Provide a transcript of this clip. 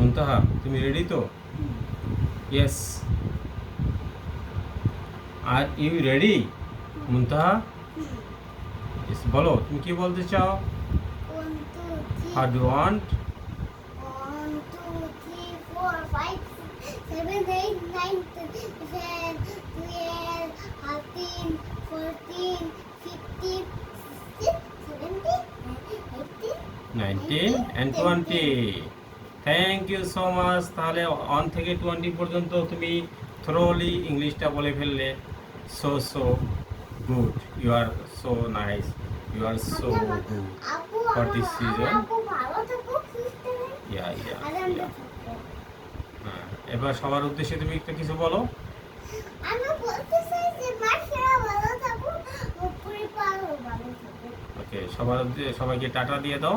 মুনতাহা, তুমি রেডি তো? Yes. Are you ready Muntaha? Yes, বলো তুমি কি বলতে চাও? 1, 2, 3. How do want? 1, 2, 3, 4, 5, 7, 8, 9, 10, 12, 13, 14, 15, 16, 17, 19 and 20. Thank you so much. তাহলে 1 থেকে 20 পর্যন্ত তুমি থ্রোলি ইংলিশটা বলে ফেললে। So good, you are so nice, you are so good for this season. Yeah yeah yeah. হ্যাঁ, এবার সবার উদ্দেশ্যে তুমি একটা কিছু বলো। আমি বলতে চাই যে মাসেরা ভালো থাকুক, পরিবারও ভালো থাকুক। ওকে, সবার সবাইকে টাটা দিয়ে দাও।